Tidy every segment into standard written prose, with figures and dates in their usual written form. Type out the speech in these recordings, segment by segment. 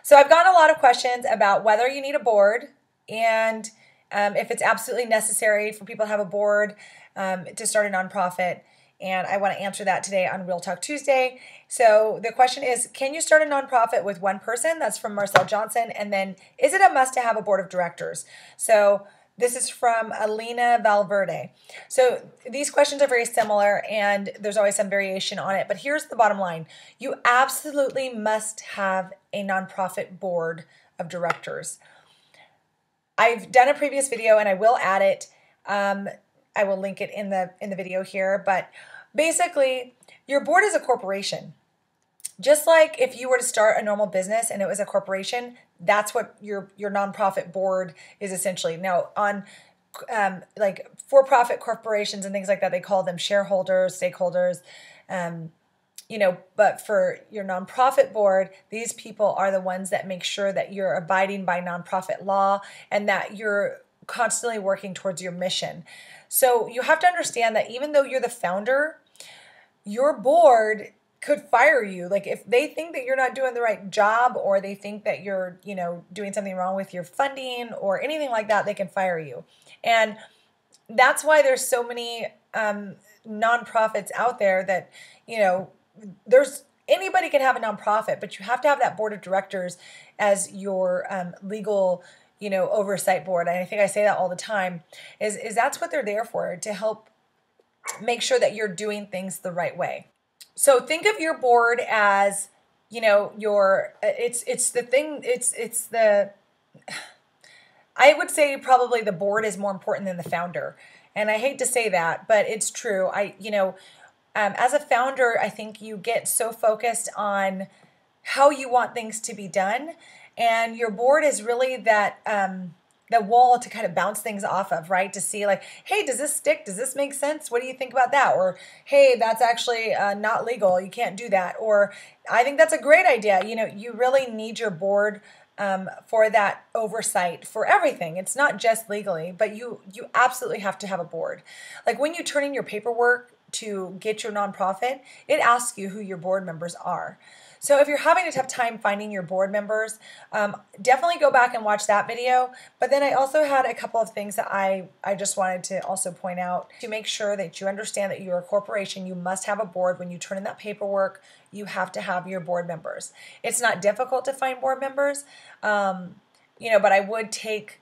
So I've gotten a lot of questions about whether you need a board and if it's absolutely necessary for people to have a board to start a nonprofit. And I want to answer that today on Real Talk Tuesday. So the question is, can you start a nonprofit with one person? That's from Marcel Johnson. And then, is it a must to have a board of directors? So this is from Alina Valverde. So these questions are very similar and there's always some variation on it. But here's the bottom line. You absolutely must have a nonprofit board of directors. I've done a previous video and I will add it. I will link it in the video here. But basically, your board is a corporation. Just like if you were to start a normal business and it was a corporation, that's what your nonprofit board is essentially. Now, on like for-profit corporations and things like that, they call them shareholders, stakeholders, but for your nonprofit board, these people are the ones that make sure that you're abiding by nonprofit law and that you're constantly working towards your mission. So you have to understand that even though you're the founder, your board could fire you. Like if they think that you're not doing the right job or they think that you're, doing something wrong with your funding or anything like that, they can fire you. And that's why there's so many nonprofits out there that, there's anybody can have a nonprofit, but you have to have that board of directors as your legal, oversight board. And I think I say that all the time is that's what they're there for, to help make sure that you're doing things the right way. So think of your board as, I would say probably the board is more important than the founder. And I hate to say that, but it's true. As a founder, I think you get so focused on how you want things to be done. And your board is really that, the wall to kind of bounce things off of, right? To see like, hey, does this stick? Does this make sense? What do you think about that? Or, hey, that's actually not legal. You can't do that. Or, I think that's a great idea. You really need your board for that oversight for everything. It's not just legally, but you absolutely have to have a board. Like when you turn in your paperwork to get your nonprofit, it asks you who your board members are. So if you're having a tough time finding your board members, definitely go back and watch that video. But then I also had a couple of things that I just wanted to also point out to make sure that you understand that you're a corporation. You must have a board. When you turn in that paperwork, you have to have your board members. It's not difficult to find board members, but I would take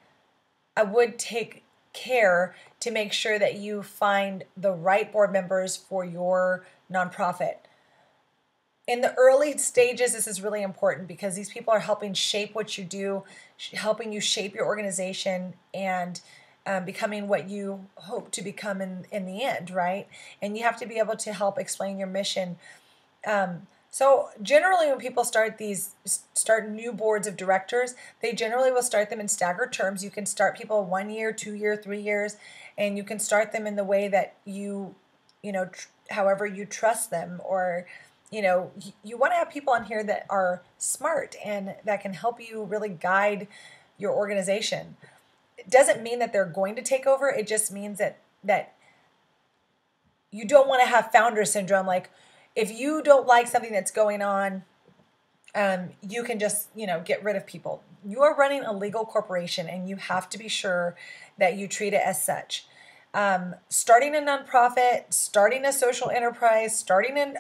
care to make sure that you find the right board members for your nonprofit. In the early stages, this is really important because these people are helping shape what you do, helping you shape your organization and becoming what you hope to become in the end, right? And you have to be able to help explain your mission. So generally when people start new boards of directors, they generally will start them in staggered terms. You can start people 1 year, 2 year, 3 years, and you can start them in the way that however you trust them, or you want to have people on here that are smart and that can help you really guide your organization. It doesn't mean that they're going to take over. It just means that you don't want to have founder syndrome. Like if you don't like something that's going on, you can just, get rid of people. You are running a legal corporation and you have to be sure that you treat it as such. Starting a nonprofit, starting a social enterprise, starting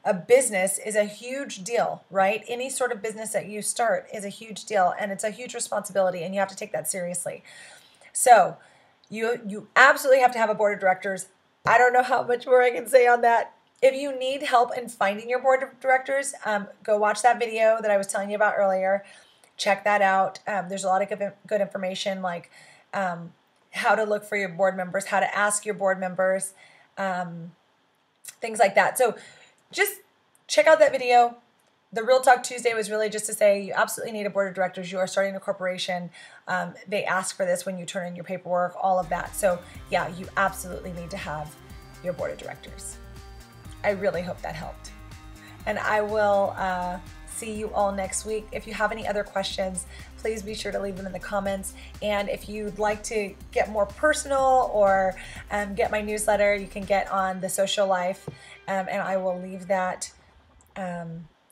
a business is a huge deal, right? Any sort of business that you start is a huge deal and it's a huge responsibility and you have to take that seriously. So you absolutely have to have a board of directors. I don't know how much more I can say on that. If you need help in finding your board of directors, go watch that video that I was telling you about earlier. Check that out. There's a lot of good information like how to look for your board members, how to ask your board members, things like that. So just check out that video. The Real Talk Tuesday was really just to say you absolutely need a board of directors. You are starting a corporation. They ask for this when you turn in your paperwork, all of that. So yeah, you absolutely need to have your board of directors. I really hope that helped. And I will see you all next week. If you have any other questions, please be sure to leave them in the comments. And if you'd like to get more personal or get my newsletter, you can get on the Socialife, and I will leave that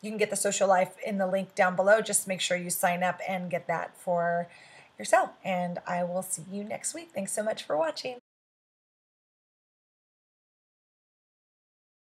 you can get the Social Life in the link down below. Just make sure you sign up and get that for yourself. And I will see you next week. Thanks so much for watching.